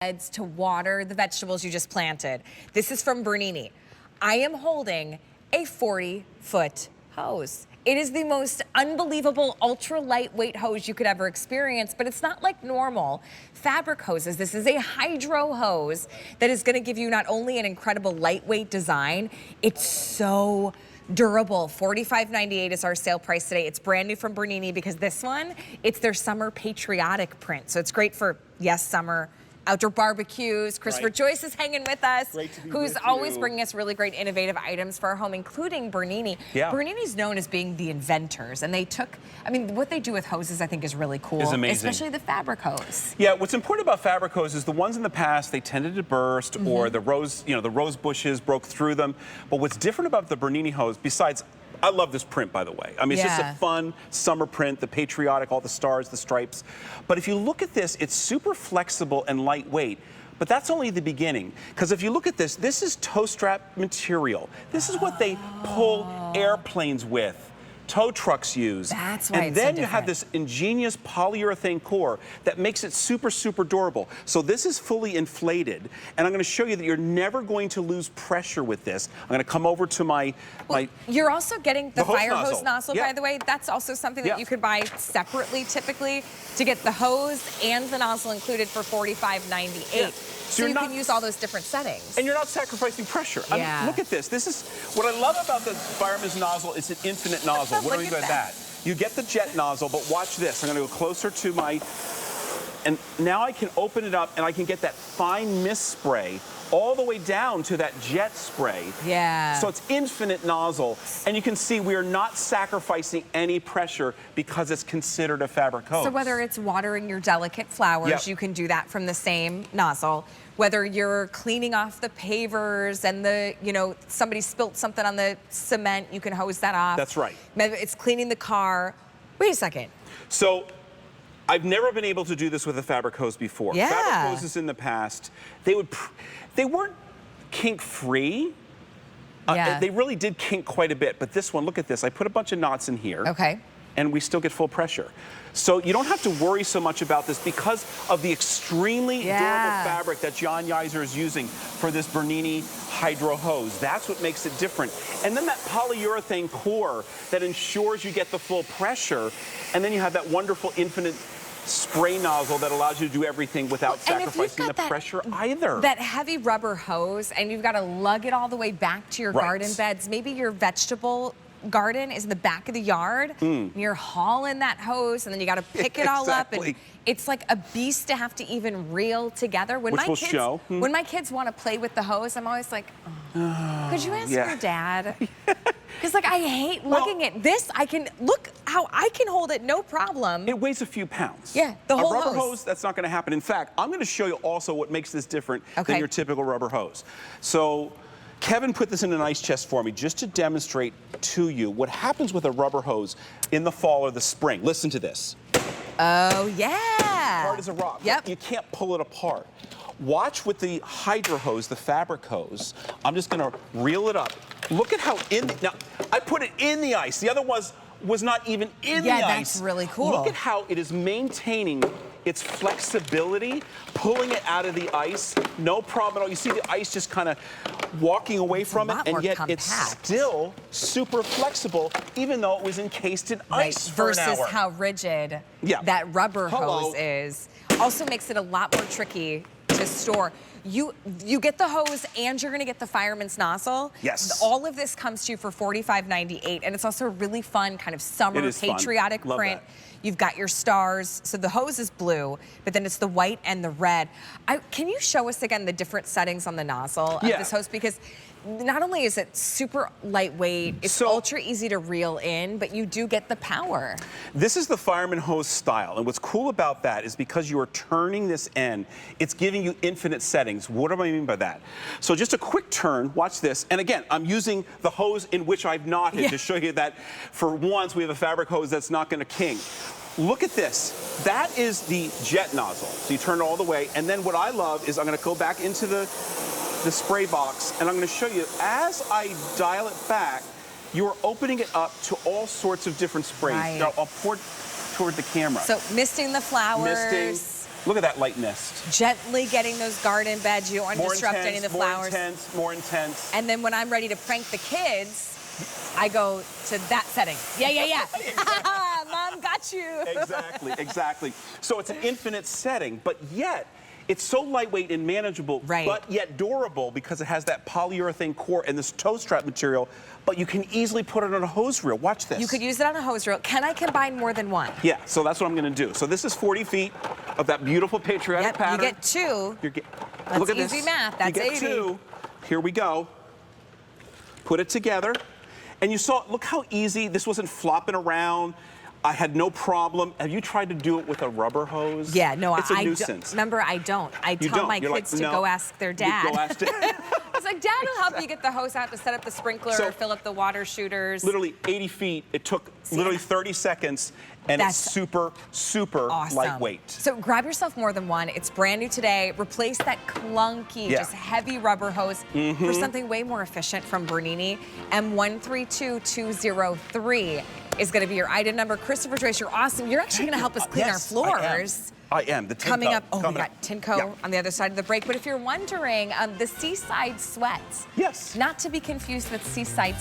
beds to water the vegetables you just planted. This is from Bernini. I am holding a 40-foot hose. It is the most unbelievable ultra lightweight hose you could ever experience, but it's not like normal fabric hoses. This is a hydro hose that is going to give you not only an incredible lightweight design, it's so durable. $45.98 is our sale price today. It's brand new from Bernini because this one, it's their summer patriotic print. So it's great for, yes, summer outdoor barbecues. Christopher Joyce is hanging with us, who's always bringing us really great innovative items for our home, including Bernini. Yeah. Bernini's known as being the inventors, and they took, I mean, what they do with hoses I think is really cool. Is amazing. Especially the fabric hose. Yeah, what's important about fabric hoses, the ones in the past, they tended to burst, or the rose, the rose bushes broke through them. But what's different about the Bernini hose, besides, I love this print, by the way. I mean, it's just a fun summer print, the patriotic, all the stars, the stripes. But if you look at this, it's super flexible and lightweight. But that's only the beginning. Because if you look at this, this is tow strap material. This is what they pull airplanes with. Tow trucks use. That's why and then you have this ingenious polyurethane core that makes it super, super durable. So this is fully inflated, and I'm going to show you that you're never going to lose pressure with this. I'm going to come over to my... You're also getting the fire hose nozzle, yeah. by the way. That's also something that you could buy separately, typically, to get the hose and the nozzle included for $45.98. Yeah. So you can use all those different settings. And you're not sacrificing pressure. I mean, look at this. This is what I love about the fireman's nozzle. It's an infinite nozzle. What do we mean by that? You get the jet nozzle, but watch this. I'm going to go closer to my... And now I can open it up, and I can get that fine mist spray all the way down to that jet spray. Yeah. So it's infinite nozzle, and you can see we are not sacrificing any pressure because it's considered a fabric hose. So whether it's watering your delicate flowers, you can do that from the same nozzle. Whether you're cleaning off the pavers and the, somebody spilt something on the cement, you can hose that off. That's right. Maybe it's cleaning the car. Wait a second. So I've never been able to do this with a fabric hose before. Yeah. Fabric hoses in the past, they weren't kink-free. They really did kink quite a bit. But this one, look at this. I put a bunch of knots in here. Okay. And we still get full pressure. So you don't have to worry so much about this because of the extremely durable fabric that John Yiser is using for this Bernini hydro hose. That's what makes it different. And then that polyurethane core that ensures you get the full pressure. And then you have that wonderful infinite spray nozzle that allows you to do everything without sacrificing the pressure either. That heavy rubber hose, and you've got to lug it all the way back to your garden beds. Maybe your vegetable garden is in the back of the yard, and you're hauling that hose, and then you got to pick it all up, and it's like a beast to have to even reel together. When when my kids want to play with the hose, I'm always like, could you ask your dad? Because I hate lugging it. This, look how I can hold it, no problem. It weighs a few pounds. Yeah, the whole rubber hose, that's not going to happen. In fact, I'm going to show you also what makes this different than your typical rubber hose. So Kevin put this in an ice chest for me just to demonstrate to you what happens with a rubber hose in the fall or the spring. Listen to this. Oh, yeah. Hard as a rock. Yep. You can't pull it apart. Watch with the hydro hose, the fabric hose. I'm just going to reel it up. Look at how now, I put it in the ice. The other was not even in the ice. Yeah, that's really cool. Look at how it is maintaining its flexibility, pulling it out of the ice, no problem at all. You see the ice just kind of walking away from it, and yet it's still super flexible, even though it was encased in ice for an hour. Versus how rigid that rubber hose is. Also makes it a lot more tricky to store. You get the hose and you're going to get the fireman's nozzle. Yes. All of this comes to you for $45.98, and it's also a really fun kind of summer patriotic print. You've got your stars. So the hose is blue, but then it's the white and the red. Can you show us again the different settings on the nozzle of this hose? Because not only is it super lightweight, it's ultra easy to reel in, but you do get the power. This is the fireman hose style, and what's cool about that is because you are turning this end, it's giving you infinite settings. What do I mean by that? So just a quick turn, watch this, and again, I'm using the hose in which I've knotted to show you that for once we have a fabric hose that's not going to kink. Look at this. That is the jet nozzle. So you turn it all the way, and then what I love is I'm going to go back into the spray box, and I'm going to show you, as I dial it back, you are opening it up to all sorts of different sprays. Now, I'll pour toward the camera. So misting the flowers. Look at that light mist. Gently getting those garden beds. You don't want to disrupt any of the flowers. More intense. And then when I'm ready to prank the kids, I go to that setting. Yeah. Mom got you. Exactly. So it's an infinite setting, but yet it's so lightweight and manageable, right, but yet durable because it has that polyurethane core and this toe strap material, but you can easily put it on a hose reel. Watch this. You could use it on a hose reel. Can I combine more than one? Yeah, so that's what I'm gonna do. So this is 40 feet of that beautiful patriotic pattern. You get two. Look at easy this. math. That's you get 80. Two. Here we go. Put it together. And you saw, look how easy, this wasn't flopping around. I had no problem. Have you tried to do it with a rubber hose? Yeah, no, it's a nuisance. Remember, I don't. I tell my kids to go ask their dad. Go ask Dad. I was like, Dad will help you get the hose out to set up the sprinkler or fill up the water shooters. Literally 80 feet. It took literally 30 seconds, and it's super awesome. lightweight. So grab yourself more than one. It's brand new today. Replace that clunky, just heavy rubber hose for something way more efficient from Bernini. M132203 is going to be your item number. Christopher Joyce, you're awesome. You're actually going to help us clean our floors. I am. The Coming up, we got Tinko on the other side of the break. But if you're wondering, the Seaside Sweat. Yes. Not to be confused with Seaside